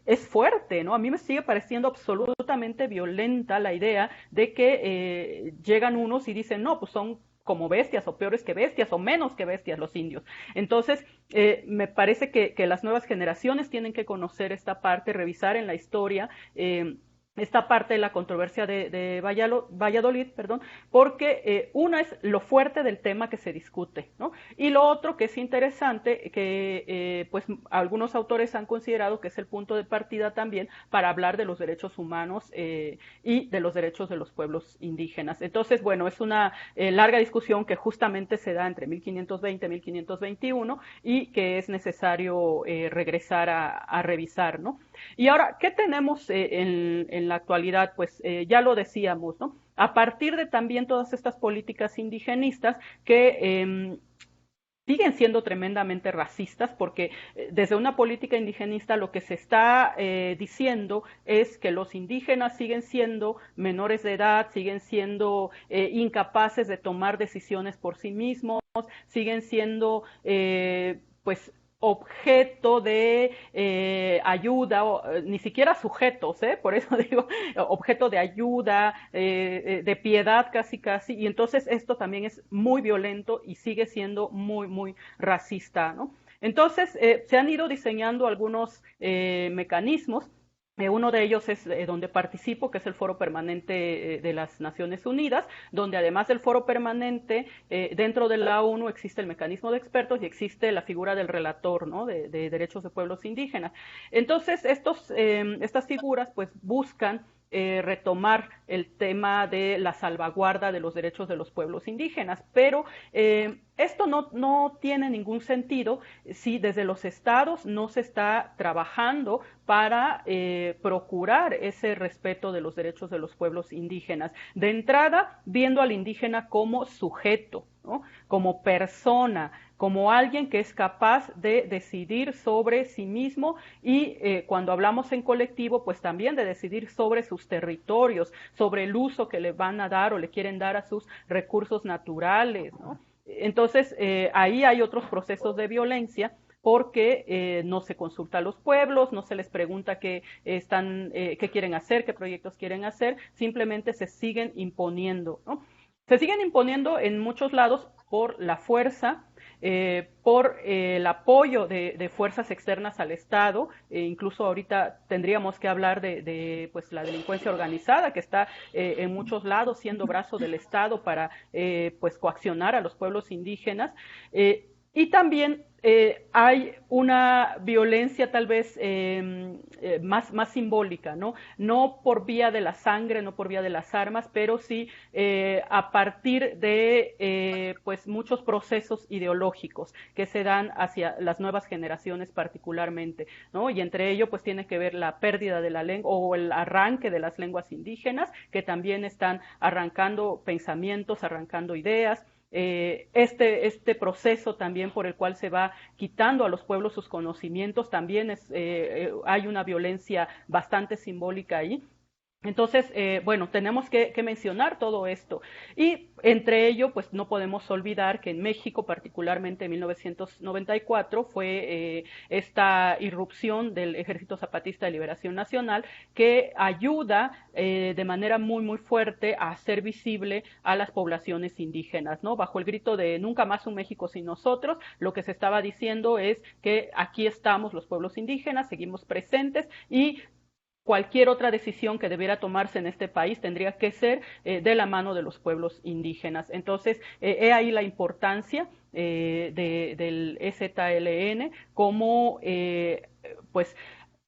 Speaker 5: es fuerte, ¿no? A mí me sigue pareciendo absolutamente violenta la idea de que llegan unos y dicen, no, pues son como bestias o peores que bestias o menos que bestias los indios. Entonces, me parece que las nuevas generaciones tienen que conocer esta parte, revisar en la historia esta parte de la controversia de Valladolid, porque una es lo fuerte del tema que se discute, ¿no? Y lo otro que es interesante, que pues algunos autores han considerado que es el punto de partida también para hablar de los derechos humanos y de los derechos de los pueblos indígenas. Entonces, bueno, es una larga discusión que justamente se da entre 1520 y 1521 y que es necesario regresar a revisar, ¿no? Y ahora, ¿qué tenemos en la actualidad? Pues ya lo decíamos, ¿no? A partir de también todas estas políticas indigenistas que siguen siendo tremendamente racistas, porque desde una política indigenista lo que se está diciendo es que los indígenas siguen siendo menores de edad, siguen siendo incapaces de tomar decisiones por sí mismos, siguen siendo pues objeto de ayuda, ni siquiera sujetos, por eso digo objeto de ayuda, de piedad casi, y entonces esto también es muy violento y sigue siendo muy, muy racista, ¿no? Entonces se han ido diseñando algunos mecanismos. Uno de ellos es donde participo, que es el Foro Permanente de las Naciones Unidas, donde además del Foro Permanente, dentro de la ONU existe el mecanismo de expertos y existe la figura del relator, ¿no? de derechos de pueblos indígenas. Entonces, estas figuras pues buscan retomar el tema de la salvaguarda de los derechos de los pueblos indígenas, pero esto no tiene ningún sentido si desde los estados no se está trabajando para procurar ese respeto de los derechos de los pueblos indígenas. De entrada, viendo al indígena como sujeto, ¿no? Como persona, como alguien que es capaz de decidir sobre sí mismo y cuando hablamos en colectivo, pues también de decidir sobre sus territorios, sobre el uso que le van a dar o le quieren dar a sus recursos naturales, ¿no? Entonces, ahí hay otros procesos de violencia porque no se consulta a los pueblos, no se les pregunta qué quieren hacer, qué proyectos quieren hacer, simplemente se siguen imponiendo, ¿no? Se siguen imponiendo en muchos lados por la fuerza, por el apoyo de fuerzas externas al Estado, incluso ahorita tendríamos que hablar de pues, la delincuencia organizada que está en muchos lados siendo brazo del Estado para pues, coaccionar a los pueblos indígenas. Y también hay una violencia tal vez más simbólica, ¿no? No por vía de la sangre, no por vía de las armas, pero sí a partir de pues muchos procesos ideológicos que se dan hacia las nuevas generaciones particularmente, ¿no? Y entre ello pues tiene que ver la pérdida de la lengua o el arranque de las lenguas indígenas, que también están arrancando pensamientos, arrancando ideas. Este proceso también por el cual se va quitando a los pueblos sus conocimientos, también hay una violencia bastante simbólica ahí. Entonces, bueno, tenemos que mencionar todo esto. Y entre ello, pues no podemos olvidar que en México, particularmente en 1994, fue esta irrupción del Ejército Zapatista de Liberación Nacional que ayuda de manera muy fuerte a hacer visible a las poblaciones indígenas, ¿no? Bajo el grito de nunca más un México sin nosotros, lo que se estaba diciendo es que aquí estamos los pueblos indígenas, seguimos presentes y cualquier otra decisión que debiera tomarse en este país tendría que ser de la mano de los pueblos indígenas. Entonces, he ahí la importancia del EZLN como pues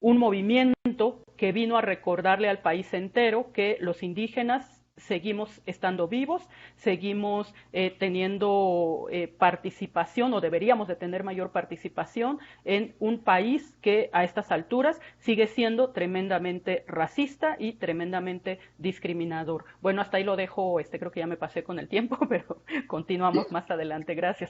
Speaker 5: un movimiento que vino a recordarle al país entero que los indígenas seguimos estando vivos, seguimos teniendo participación o deberíamos de tener mayor participación en un país que a estas alturas sigue siendo tremendamente racista y tremendamente discriminador. Bueno, hasta ahí lo dejo, creo que ya me pasé con el tiempo, pero continuamos más adelante. Gracias.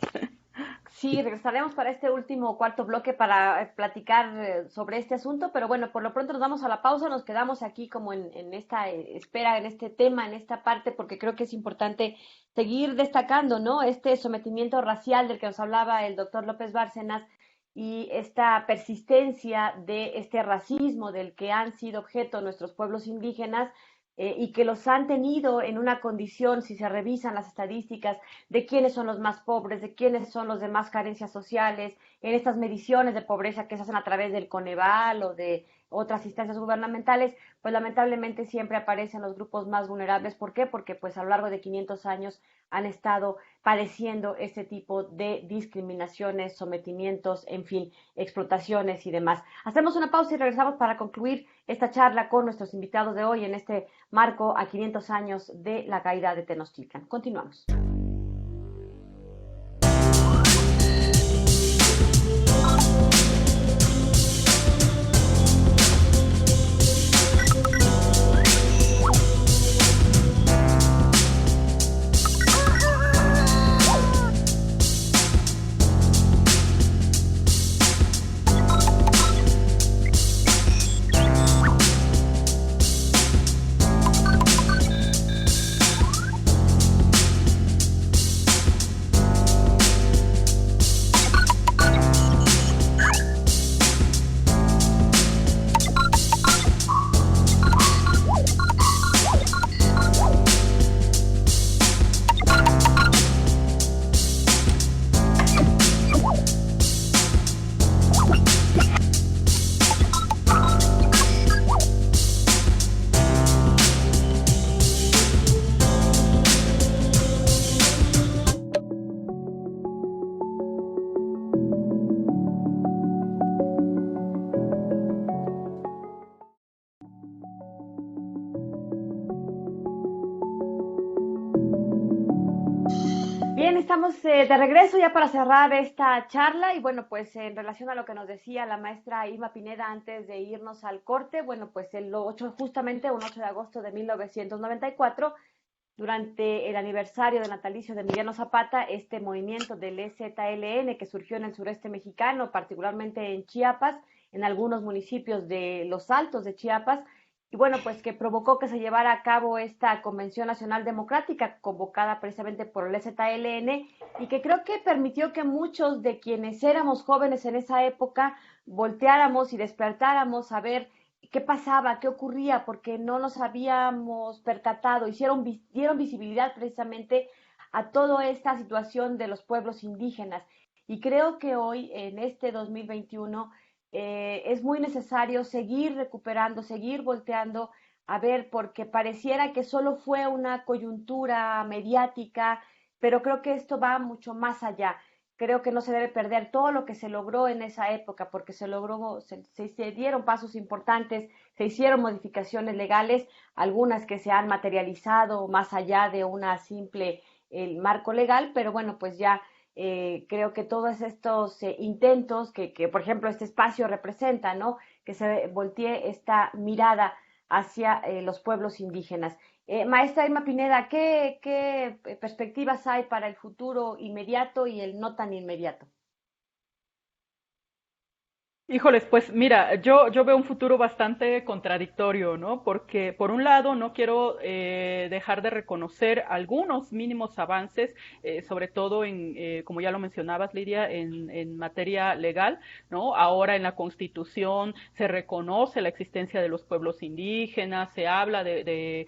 Speaker 3: Sí, regresaremos para este último cuarto bloque para platicar sobre este asunto, pero bueno, por lo pronto nos vamos a la pausa, nos quedamos aquí como en esta espera, en este tema, en esta parte, porque creo que es importante seguir destacando, ¿no? Este sometimiento racial del que nos hablaba el doctor López Bárcenas y esta persistencia de este racismo del que han sido objeto nuestros pueblos indígenas, y que los han tenido en una condición, si se revisan las estadísticas, de quiénes son los más pobres, de quiénes son los de más carencias sociales, en estas mediciones de pobreza que se hacen a través del Coneval o de otras instancias gubernamentales, pues lamentablemente siempre aparecen los grupos más vulnerables. ¿Por qué? Porque pues a lo largo de 500 años han estado padeciendo este tipo de discriminaciones, sometimientos, en fin, explotaciones y demás. Hacemos una pausa y regresamos para concluir esta charla con nuestros invitados de hoy en este marco a 500 años de la caída de Tenochtitlan. Continuamos. Bien, estamos de regreso ya para cerrar esta charla y bueno, pues en relación a lo que nos decía la maestra Irma Pineda antes de irnos al corte, bueno, pues justamente un 8 de agosto de 1994, durante el aniversario del natalicio de Emiliano Zapata, este movimiento del EZLN que surgió en el sureste mexicano, particularmente en Chiapas, en algunos municipios de los Altos de Chiapas, y bueno, pues que provocó que se llevara a cabo esta Convención Nacional Democrática convocada precisamente por el EZLN y que creo que permitió que muchos de quienes éramos jóvenes en esa época volteáramos y despertáramos a ver qué pasaba, qué ocurría, porque no nos habíamos percatado, dieron visibilidad precisamente a toda esta situación de los pueblos indígenas. Y creo que hoy, en este 2021, es muy necesario seguir recuperando, seguir volteando a ver, porque pareciera que solo fue una coyuntura mediática, pero creo que esto va mucho más allá. Creo que no se debe perder todo lo que se logró en esa época, porque se dieron pasos importantes, se hicieron modificaciones legales, algunas que se han materializado más allá de una simple el marco legal, pero bueno, pues ya creo que todos estos intentos que, por ejemplo, este espacio representa, ¿no? Que se voltee esta mirada hacia los pueblos indígenas. Maestra Irma Pineda, ¿qué perspectivas hay para el futuro inmediato y el no tan inmediato?
Speaker 5: Híjoles, pues mira, yo veo un futuro bastante contradictorio, ¿no? Porque por un lado no quiero dejar de reconocer algunos mínimos avances, sobre todo como ya lo mencionabas, Lidia, en materia legal, ¿no? Ahora en la Constitución se reconoce la existencia de los pueblos indígenas, se habla de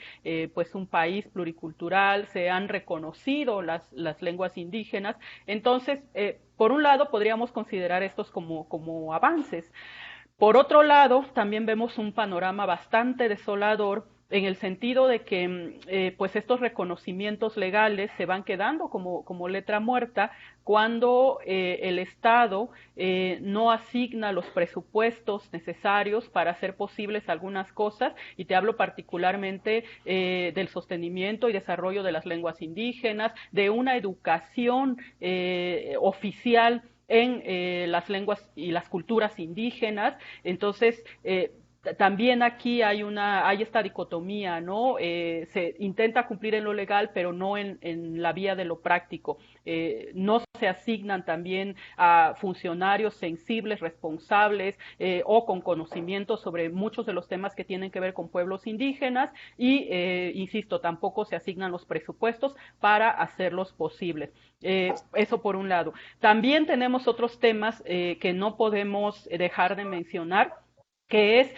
Speaker 5: pues un país pluricultural, se han reconocido las lenguas indígenas, entonces por un lado, podríamos considerar estos como avances. Por otro lado, también vemos un panorama bastante desolador en el sentido de que pues estos reconocimientos legales se van quedando como letra muerta cuando el Estado no asigna los presupuestos necesarios para hacer posibles algunas cosas, y te hablo particularmente del sostenimiento y desarrollo de las lenguas indígenas, de una educación oficial en las lenguas y las culturas indígenas. Entonces, también aquí hay esta dicotomía, ¿no? Se intenta cumplir en lo legal, pero no en la vía de lo práctico. No se asignan también a funcionarios sensibles, responsables o con conocimiento sobre muchos de los temas que tienen que ver con pueblos indígenas y, insisto, tampoco se asignan los presupuestos para hacerlos posibles. Eso por un lado. También tenemos otros temas que no podemos dejar de mencionar, que es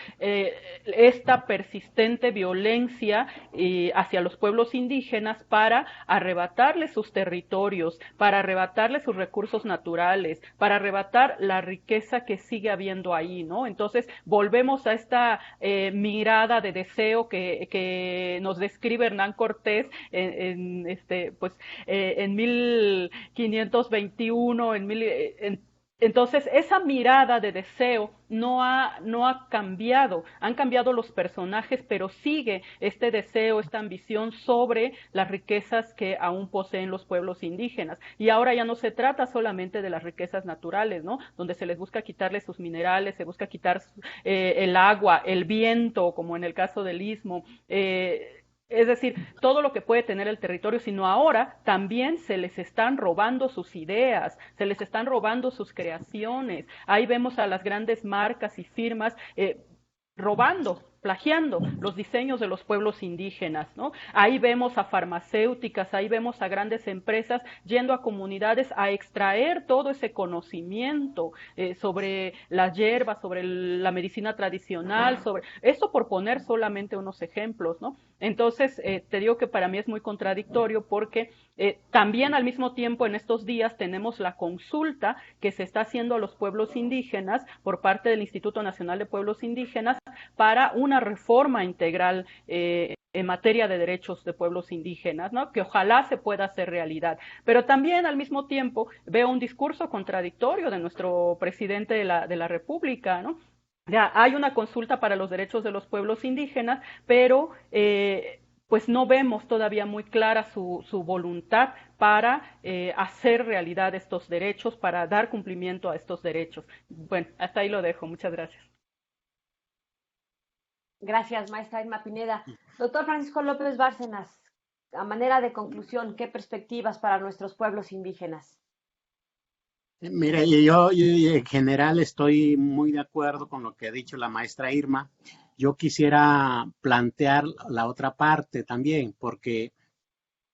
Speaker 5: esta persistente violencia hacia los pueblos indígenas para arrebatarles sus territorios, para arrebatarles sus recursos naturales, para arrebatar la riqueza que sigue habiendo ahí, ¿no? Entonces volvemos a esta mirada de deseo que nos describe Hernán Cortés en 1521, entonces, esa mirada de deseo no ha cambiado. Han cambiado los personajes, pero sigue este deseo, esta ambición sobre las riquezas que aún poseen los pueblos indígenas. Y ahora ya no se trata solamente de las riquezas naturales, ¿no? Donde se les busca quitarles sus minerales, se busca quitar el agua, el viento, como en el caso del Istmo. Es decir, todo lo que puede tener el territorio, sino ahora también se les están robando sus ideas, se les están robando sus creaciones. Ahí vemos a las grandes marcas y firmas robando, plagiando los diseños de los pueblos indígenas, ¿no? Ahí vemos a farmacéuticas, ahí vemos a grandes empresas yendo a comunidades a extraer todo ese conocimiento sobre las hierbas, sobre la medicina tradicional, sobre esto por poner solamente unos ejemplos, ¿no? Entonces, te digo que para mí es muy contradictorio porque también al mismo tiempo en estos días tenemos la consulta que se está haciendo a los pueblos indígenas por parte del Instituto Nacional de Pueblos Indígenas para una reforma integral en materia de derechos de pueblos indígenas, ¿no? Que ojalá se pueda hacer realidad. Pero también al mismo tiempo veo un discurso contradictorio de nuestro presidente de la República, ¿no? Ya hay una consulta para los derechos de los pueblos indígenas, pero pues no vemos todavía muy clara su voluntad para hacer realidad estos derechos, para dar cumplimiento a estos derechos. Bueno, hasta ahí lo dejo. Muchas gracias.
Speaker 3: Gracias, maestra Irma Pineda. Doctor Francisco López Bárcenas, a manera de conclusión, ¿qué perspectivas para nuestros pueblos indígenas?
Speaker 4: Mire, yo en general estoy muy de acuerdo con lo que ha dicho la maestra Irma yo quisiera plantear la otra parte también, porque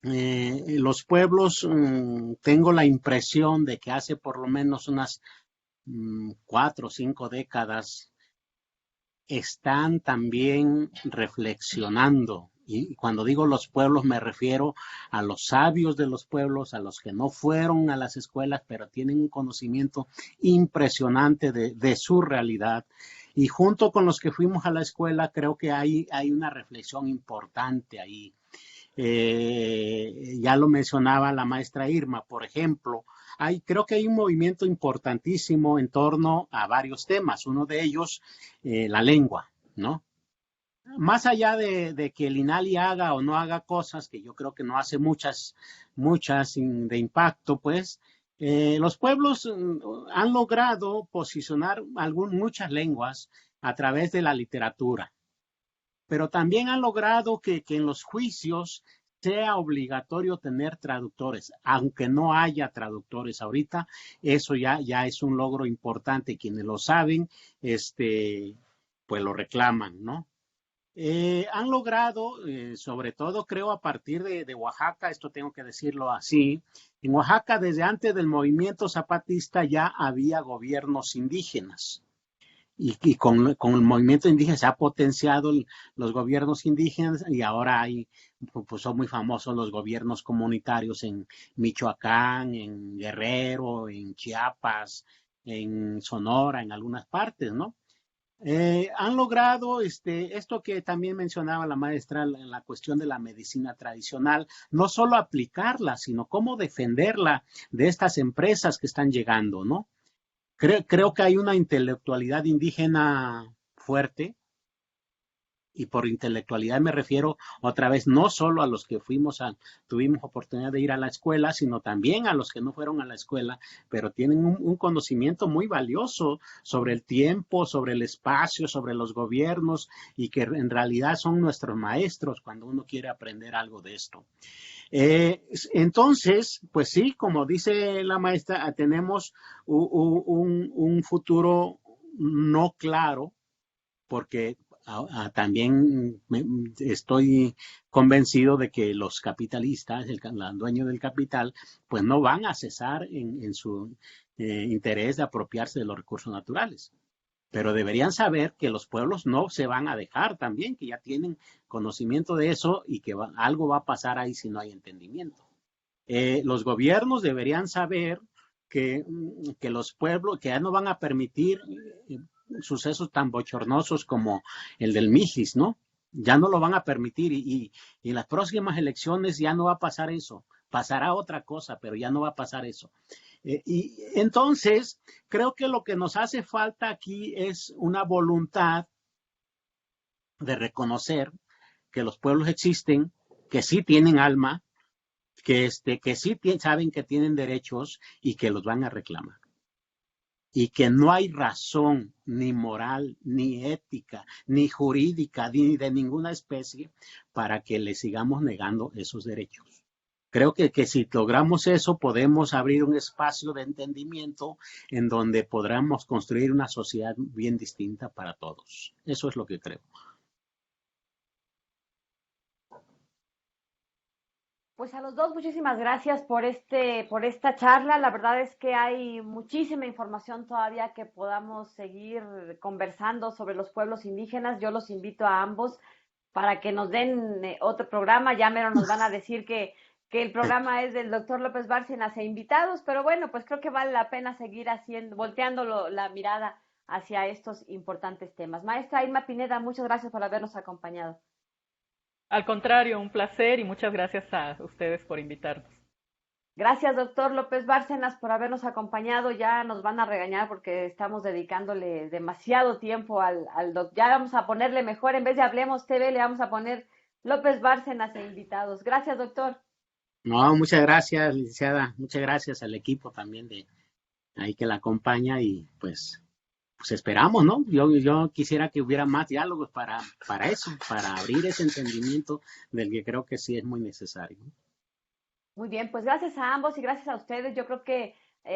Speaker 4: los pueblos, tengo la impresión de que hace por lo menos unas 4 o 5 décadas están también reflexionando. Y cuando digo los pueblos me refiero a los sabios de los pueblos, a los que no fueron a las escuelas, pero tienen un conocimiento impresionante de su realidad. Y junto con los que fuimos a la escuela, creo que hay una reflexión importante ahí. Ya lo mencionaba la maestra Irma, por ejemplo, creo que hay un movimiento importantísimo en torno a varios temas. Uno de ellos, la lengua, ¿no? Más allá de que el INALI haga o no haga cosas, que yo creo que no hace muchas de impacto, pues, los pueblos han logrado posicionar muchas lenguas a través de la literatura, pero también han logrado que en los juicios sea obligatorio tener traductores, aunque no haya traductores ahorita. Eso ya es un logro importante. Quienes lo saben, pues lo reclaman, ¿no? Han logrado, sobre todo creo a partir de Oaxaca, esto tengo que decirlo así, en Oaxaca desde antes del movimiento zapatista ya había gobiernos indígenas. Y con el movimiento indígena se ha potenciado los gobiernos indígenas, y ahora pues son muy famosos los gobiernos comunitarios en Michoacán, en Guerrero, en Chiapas, en Sonora, en algunas partes, ¿no? Han logrado esto que también mencionaba la maestra, en la cuestión de la medicina tradicional, no solo aplicarla, sino cómo defenderla de estas empresas que están llegando, ¿no? Creo que hay una intelectualidad indígena fuerte, y por intelectualidad me refiero otra vez no solo a los que tuvimos oportunidad de ir a la escuela, sino también a los que no fueron a la escuela, pero tienen un conocimiento muy valioso sobre el tiempo, sobre el espacio, sobre los gobiernos, y que en realidad son nuestros maestros cuando uno quiere aprender algo de esto. Entonces, pues sí, como dice la maestra, tenemos un futuro no claro, porque también estoy convencido de que los capitalistas, el dueño del capital, pues no van a cesar en su interés de apropiarse de los recursos naturales. Pero deberían saber que los pueblos no se van a dejar también, que ya tienen conocimiento de eso, y que algo va a pasar ahí si no hay entendimiento. Los gobiernos deberían saber que los pueblos, que ya no van a permitir sucesos tan bochornosos como el del Mijis, ¿no? Ya no lo van a permitir, y en las próximas elecciones ya no va a pasar eso. Pasará otra cosa, pero ya no va a pasar eso. Y entonces, creo que lo que nos hace falta aquí es una voluntad de reconocer que los pueblos existen, que sí tienen alma, que sí saben que tienen derechos y que los van a reclamar. Y que no hay razón ni moral, ni ética, ni jurídica, ni de ninguna especie para que les sigamos negando esos derechos. Creo que si logramos eso, podemos abrir un espacio de entendimiento en donde podamos construir una sociedad bien distinta para todos. Eso es lo que creo.
Speaker 3: Pues a los dos, muchísimas gracias por esta charla. La verdad es que hay muchísima información todavía que podamos seguir conversando sobre los pueblos indígenas. Yo los invito a ambos para que nos den otro programa. Ya mero nos van a decir que el programa es del doctor López Bárcenas e invitados, pero bueno, pues creo que vale la pena seguir volteando la mirada hacia estos importantes temas. Maestra Irma Pineda, muchas gracias por habernos acompañado.
Speaker 5: Al contrario, un placer, y muchas gracias a ustedes por invitarnos.
Speaker 3: Gracias, doctor López Bárcenas, por habernos acompañado. Ya nos van a regañar porque estamos dedicándole demasiado tiempo al doctor. Ya vamos a ponerle mejor, en vez de Hablemos TV, le vamos a poner López Bárcenas e invitados. Gracias, doctor.
Speaker 4: No, muchas gracias, licenciada. Muchas gracias al equipo también de ahí que la acompaña, y pues esperamos, ¿no? Yo quisiera que hubiera más diálogos para eso, para abrir ese entendimiento del que creo que sí es muy necesario.
Speaker 3: Muy bien, pues gracias a ambos y gracias a ustedes. Yo creo que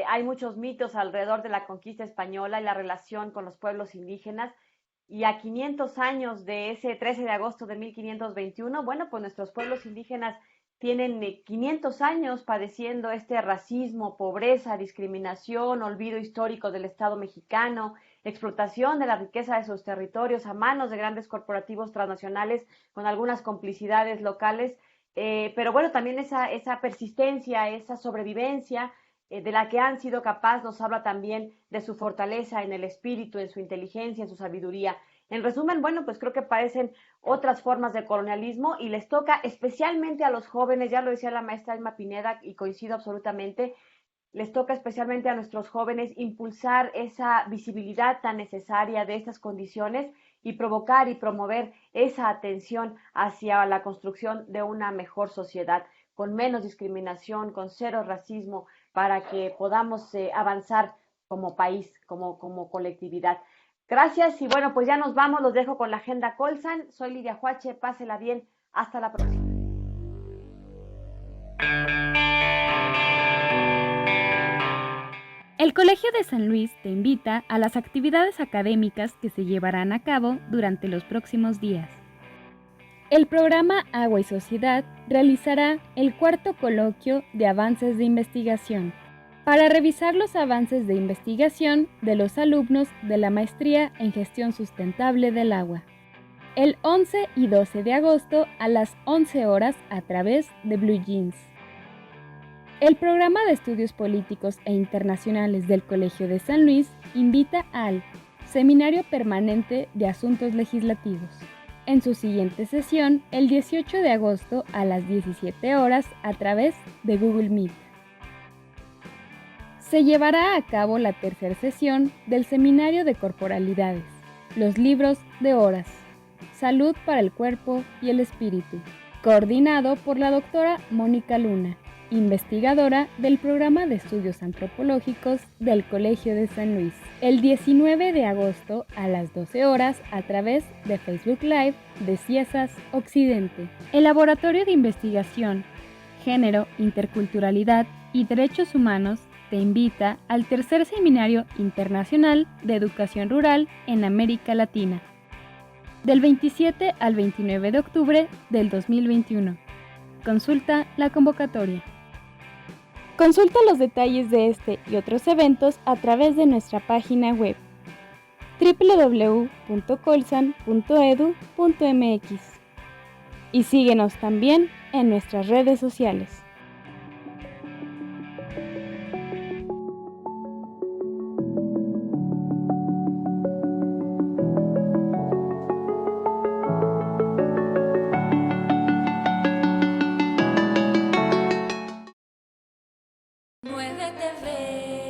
Speaker 3: hay muchos mitos alrededor de la conquista española y la relación con los pueblos indígenas. y a 500 años de ese 13 de agosto de 1521, bueno, pues nuestros pueblos indígenas tienen 500 años padeciendo este racismo, pobreza, discriminación, olvido histórico del Estado mexicano, explotación de la riqueza de sus territorios a manos de grandes corporativos transnacionales con algunas complicidades locales, pero bueno, también esa persistencia, esa sobrevivencia de la que han sido capaces, nos habla también de su fortaleza en el espíritu, en su inteligencia, en su sabiduría. En resumen, bueno, pues creo que parecen otras formas de colonialismo y les toca especialmente a los jóvenes, ya lo decía la maestra Alma Pineda y coincido absolutamente, les toca especialmente a nuestros jóvenes impulsar esa visibilidad tan necesaria de estas condiciones y provocar y promover esa atención hacia la construcción de una mejor sociedad, con menos discriminación, con cero racismo, para que podamos avanzar como país, como colectividad. Gracias y bueno, pues ya nos vamos, los dejo con la agenda Colsan. Soy Lidia Huache, pásela bien, hasta la próxima.
Speaker 1: El Colegio de San Luis te invita a las actividades académicas que se llevarán a cabo durante los próximos días. El programa Agua y Sociedad realizará el cuarto coloquio de avances de investigación para revisar los avances de investigación de los alumnos de la Maestría en Gestión Sustentable del Agua, el 11 y 12 de agosto a las 11 horas a través de Blue Jeans. El programa de Estudios Políticos e Internacionales del Colegio de San Luis invita al Seminario Permanente de Asuntos Legislativos, en su siguiente sesión el 18 de agosto a las 17 horas a través de Google Meet. Se llevará a cabo la tercera sesión del Seminario de Corporalidades, los libros de Horas, Salud para el Cuerpo y el Espíritu, coordinado por la doctora Mónica Luna, investigadora del Programa de Estudios Antropológicos del Colegio de San Luis, el 19 de agosto a las 12 horas a través de Facebook Live de CIESAS Occidente. El Laboratorio de Investigación, Género, Interculturalidad y Derechos Humanos te invita al tercer Seminario Internacional de Educación Rural en América Latina, del 27 al 29 de octubre del 2021. Consulta la convocatoria. Consulta los detalles de este y otros eventos a través de nuestra página web www.colsan.edu.mx y síguenos también en nuestras redes sociales.
Speaker 7: Muévete, ve.